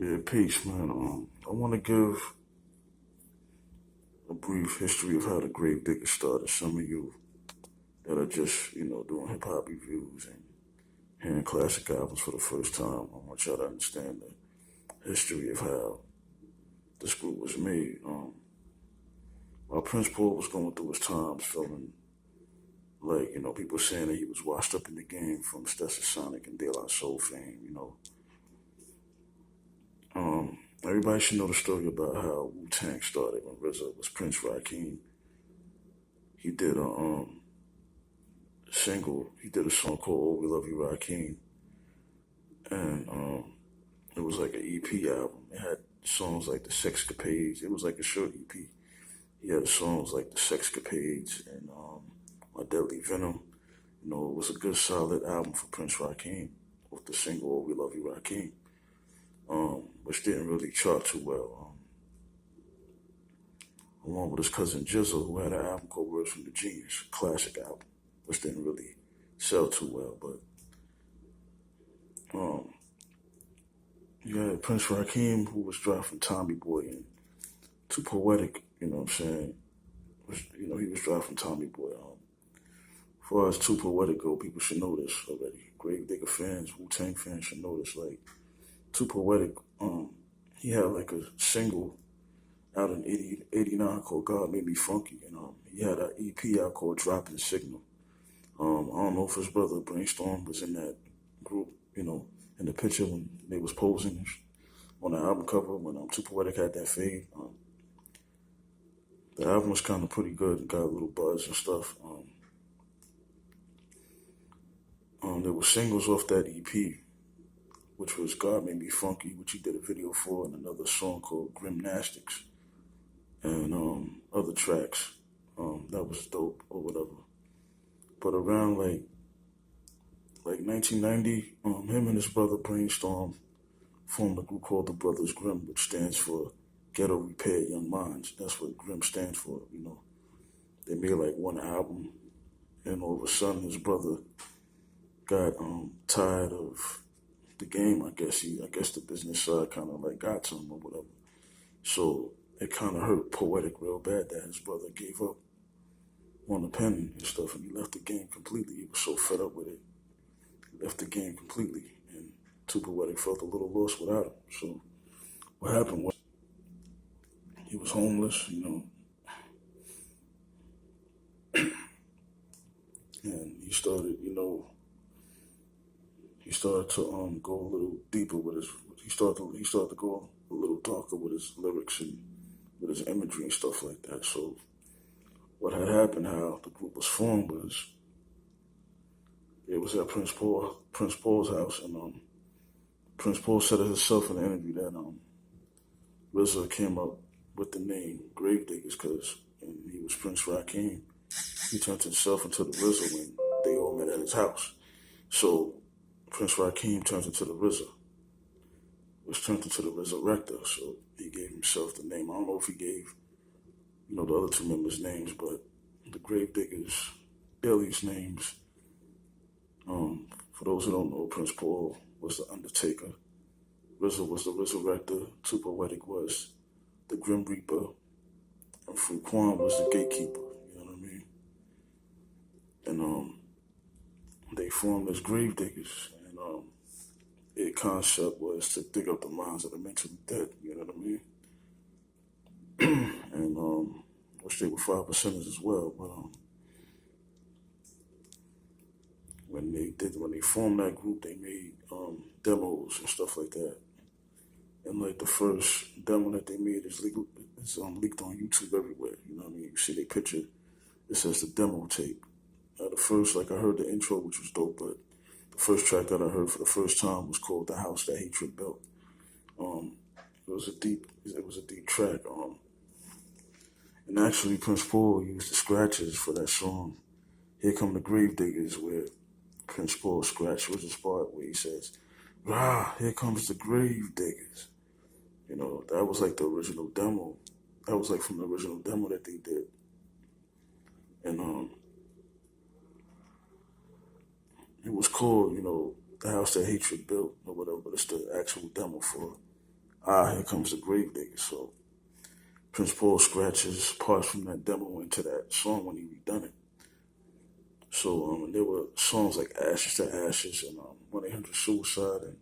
Yeah, peace, man. I want to give a brief history of how the Gravediggaz started. Some of you that are just, doing hip hop reviews and hearing classic albums for the first time, I want y'all to understand the history of how this group was made. While Prince Paul was going through his times, feeling like, people saying that he was washed up in the game from Sonic and De La Soul fame. Everybody should know the story about how Wu-Tang started when RZA was Prince Rakeem. He did a single, he did a song called Oh We Love You Rakeem. And it was like an EP album. It had songs like The Sexcapades. It was like a short EP. He had songs like The Sexcapades and My Deadly Venom. It was a good solid album for Prince Rakeem with the single Oh We Love You Rakeem. Which didn't really chart too well. Along with his cousin Jizzle, who had an album called Words from the Genius, a classic album, which didn't really sell too well. But you had Prince Rakeem, who was dropping Tommy Boy and Too Poetic, you know what I'm saying? He was dropping Tommy Boy. As far as Too Poetic go, people should know this already. Gravediggaz fans, Wu-Tang fans should know this. Like, Too Poetic, he had like a single out in 89 called God Made Me Funky. And he had an EP out called Dropping Signal. I don't know if his brother Brainstorm was in that group, in the picture when they was posing on the album cover when Too Poetic had that fade. The album was kind of pretty good and got a little buzz and stuff. There were singles off that EP, which was God Made Me Funky, which he did a video for, and another song called Gymnastics, and other tracks. That was dope or whatever. But around like 1990, him and his brother Brainstorm formed a group called the Brothers Grimm, which stands for Ghetto Repair Young Minds. That's what Grimm stands for. They made like one album, and all of a sudden his brother got tired of the game. I guess the business side kind of like got to him or whatever. So it kind of hurt Poetic real bad that his brother gave up on the pen and stuff, and he left the game completely. He was so fed up with it, he left the game completely, and Too Poetic felt a little lost without him. So what happened was he was homeless, and he started to go a little deeper with his. He started to go a little darker with his lyrics and with his imagery and stuff like that. So what had happened, how the group was formed, was it was at Prince Paul's house, and Prince Paul said it himself in the interview that RZA came up with the name Gravediggaz because he was Prince Rakeem. He turned himself into the RZA when they all met at his house. So Prince Rakeem turned into the RZA, which turned into the Resurrector. So he gave himself the name. I don't know if he gave, the other two members' names, but the Gravediggaz, alias names. For those who don't know, Prince Paul was the Undertaker. RZA was the Resurrector. Too Poetic was the Grim Reaper. And Frequan was the Gatekeeper. You know what I mean? And they formed as Gravediggaz. And their concept was to dig up the minds of the mentally dead. You know what I mean? And which they were 5%ers as well. But when they formed that group, they made demos and stuff like that. And like the first demo that they made is leaked on YouTube everywhere. You know what I mean? You see their picture, it says the demo tape. The first, I heard the intro, which was dope, but the first track that I heard for the first time was called "The House That Hatred Built." It was a deep track. And actually, Prince Paul used the scratches for that song. Here Come the Gravediggaz, where Prince Paul scratched was his part where he says, "Ah, here comes the Gravediggaz." That was like the original demo. That was like from the original demo that they did. And it was called, The House That Hatred Built or whatever, but it's the actual demo for here comes the Gravediggaz. So Prince Paul scratches parts from that demo into that song when he redone it. So and there were songs like Ashes to Ashes and 1-800 Suicide and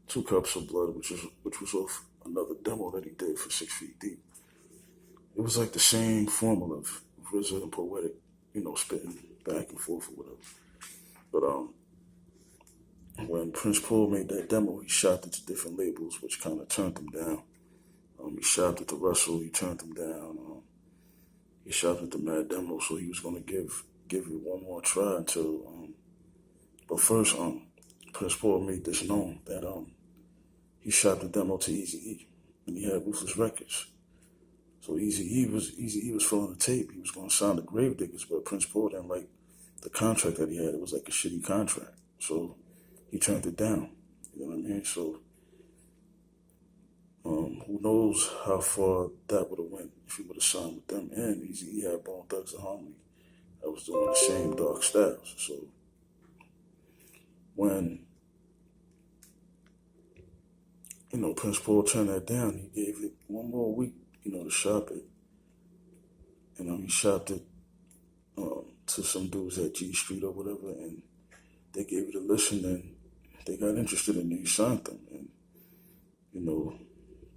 2 Cups of Blood, which was off another demo that he did for 6 Feet Deep. It was like the same formula of RZA and Poetic, spitting back and forth or whatever. But when Prince Paul made that demo, he shopped it to different labels, which kind of turned them down. He shopped it to Russell, he turned them down. He shopped it to Mad Demo, so he was going to give it one more try until. But first, Prince Paul made this known that he shopped the demo to Eazy-E, and he had Ruthless Records. So Eazy-E was filling the tape. He was going to sign the Gravediggaz, but Prince Paul didn't like the contract that he had. It was like a shitty contract, so he turned it down. You know what I mean? So who knows how far that would have went if he would have signed with them. And Eazy-E had Bone Thugs and Harmony that was doing the same dark styles. So when Prince Paul turned that down, he gave it one more week, to shop it. He shopped it to some dudes at G Street or whatever, and they gave it a listen, and they got interested in it. He signed them, and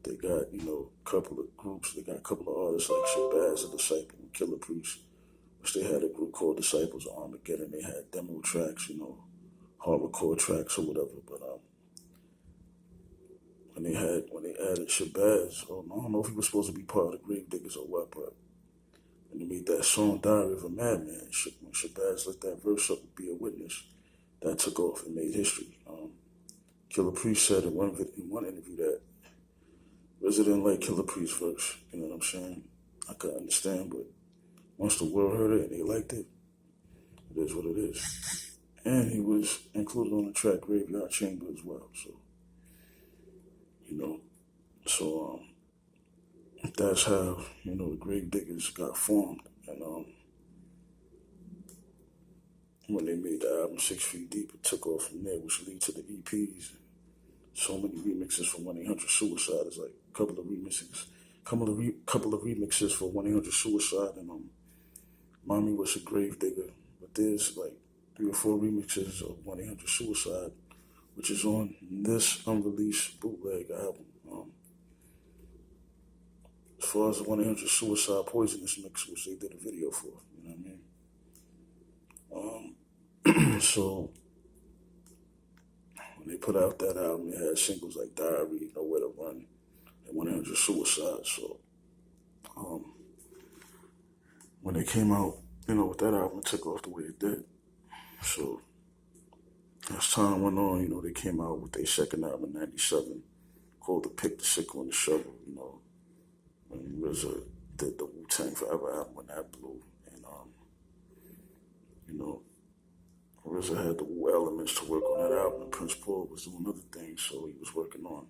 they got a couple of groups. They got a couple of artists like Shabazz, the Disciple, and Killer Priest, which they had a group called Disciples of Armageddon. They had demo tracks, hardcore tracks or whatever. But when they added Shabazz, I don't know if he was supposed to be part of the Gravediggaz or what, but when they made that song Diary of a Madman, when Shabazz let that verse up and Be a Witness, that took off and made history. Killer Priest said in one interview that RZA didn't like Killer Priest's verse. You know what I'm saying? I could understand, but once the world heard it and they liked it, it is what it is. And he was included on the track Graveyard Chamber as well. So, that's how, the Gravediggaz got formed. And when they made the album 6 Feet Deep, it took off from there, which led to the EPs. So many remixes for 1-800 Suicide. It's like a couple of remixes for 1-800 Suicide and Mommy Was a Gravedigger. But there's like 3 or 4 remixes of 1-800 Suicide, which is on this unreleased bootleg album. As far as the 1-800 Suicide Poisonous mix, which they did a video for, you know what I mean? So when they put out that album, it had singles like Diary, Nowhere to Run, and 1-800 Suicide. So when they came out, with that album, it took off the way it did. So as time went on, they came out with their second album in '97 called The Pick, the Sickle, and the Shovel, when RZA did the Wu-Tang Forever album when that blew. And, RZA had the Wu elements to work on that album, and Prince Paul was doing other things, so he was working on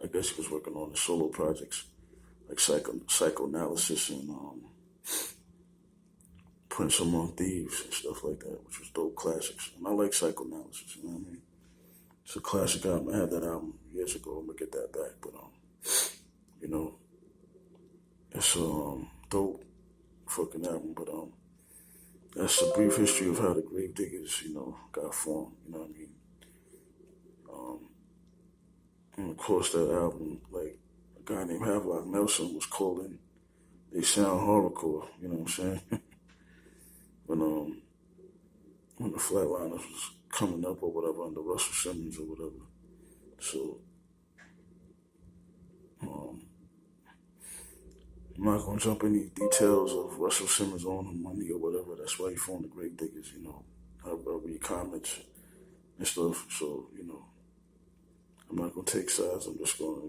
the solo projects, like Psychoanalysis and Prince Among Thieves and stuff like that, which was dope classics. And I like Psychoanalysis, you know what I mean? It's a classic album. I had that album years ago. I'm gonna get that back, but it's a dope fucking album. But that's a brief history of how the Gravediggaz, got formed. You know what I mean? And of course, that album, like a guy named Havelock Nelson was calling. They sound horrorcore. You know what I'm saying? When the Flatliners was coming up or whatever under Russell Simmons or whatever. So I'm not gonna jump into details of Russell Simmons owning money or whatever. That's why he formed the Gravediggaz. I'll read comments and stuff. So I'm not gonna take sides. I'm just gonna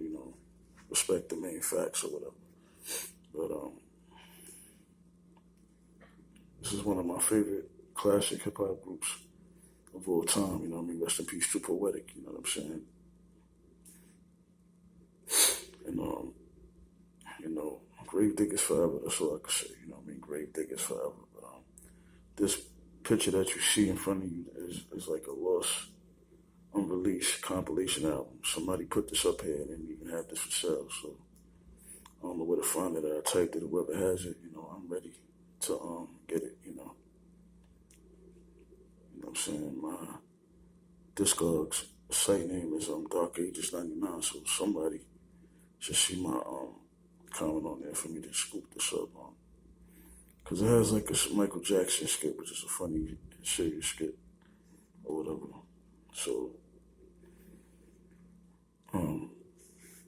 respect the main facts or whatever. But this is one of my favorite classic hip hop groups of all time. You know what I mean? Rest in peace to Poetic. You know what I'm saying? And Gravediggaz forever. That's all I can say. You know what I mean? Gravediggaz forever. But, this picture that you see in front of you is like a lost unreleased compilation album. Somebody put this up here and you can have this for sale. So I don't know where to find it. I typed it. Whoever has it, I'm ready to get it. You know what I'm saying? My Discogs site name is Dark Ages 99. So somebody should see my comment on there for me to scoop this up on. Cause it has like a Michael Jackson skit, which is a funny, serious skit or whatever. So,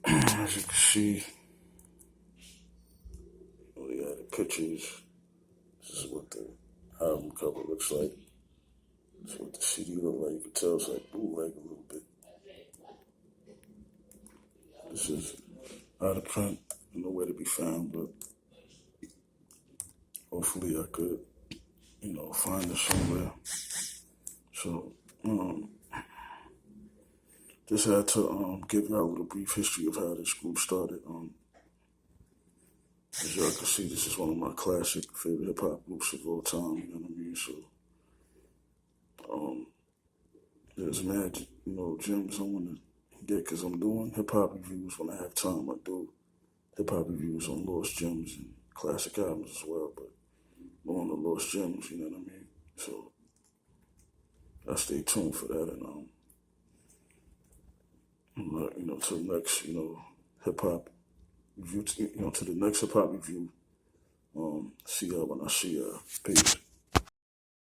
as you can see, we got the pictures. This is what the album cover looks like. This is what the CD look like. You can tell it's like bootleg a little bit. This is out of print, nowhere to be found, but hopefully I could, find it somewhere. So, just had to give y'all a little brief history of how this group started. As y'all can see, this is one of my classic favorite hip hop groups of all time. You know what I mean? So, there's mad, gems I want to get because I'm doing hip hop reviews when I have time. I do hip hop reviews on Lost Gems and classic albums as well, but more on the Lost Gems. You know what I mean? So, I stay tuned for that and to the next, hip hop review, to the next hip hop review. See y'all when I see y'all. Peace.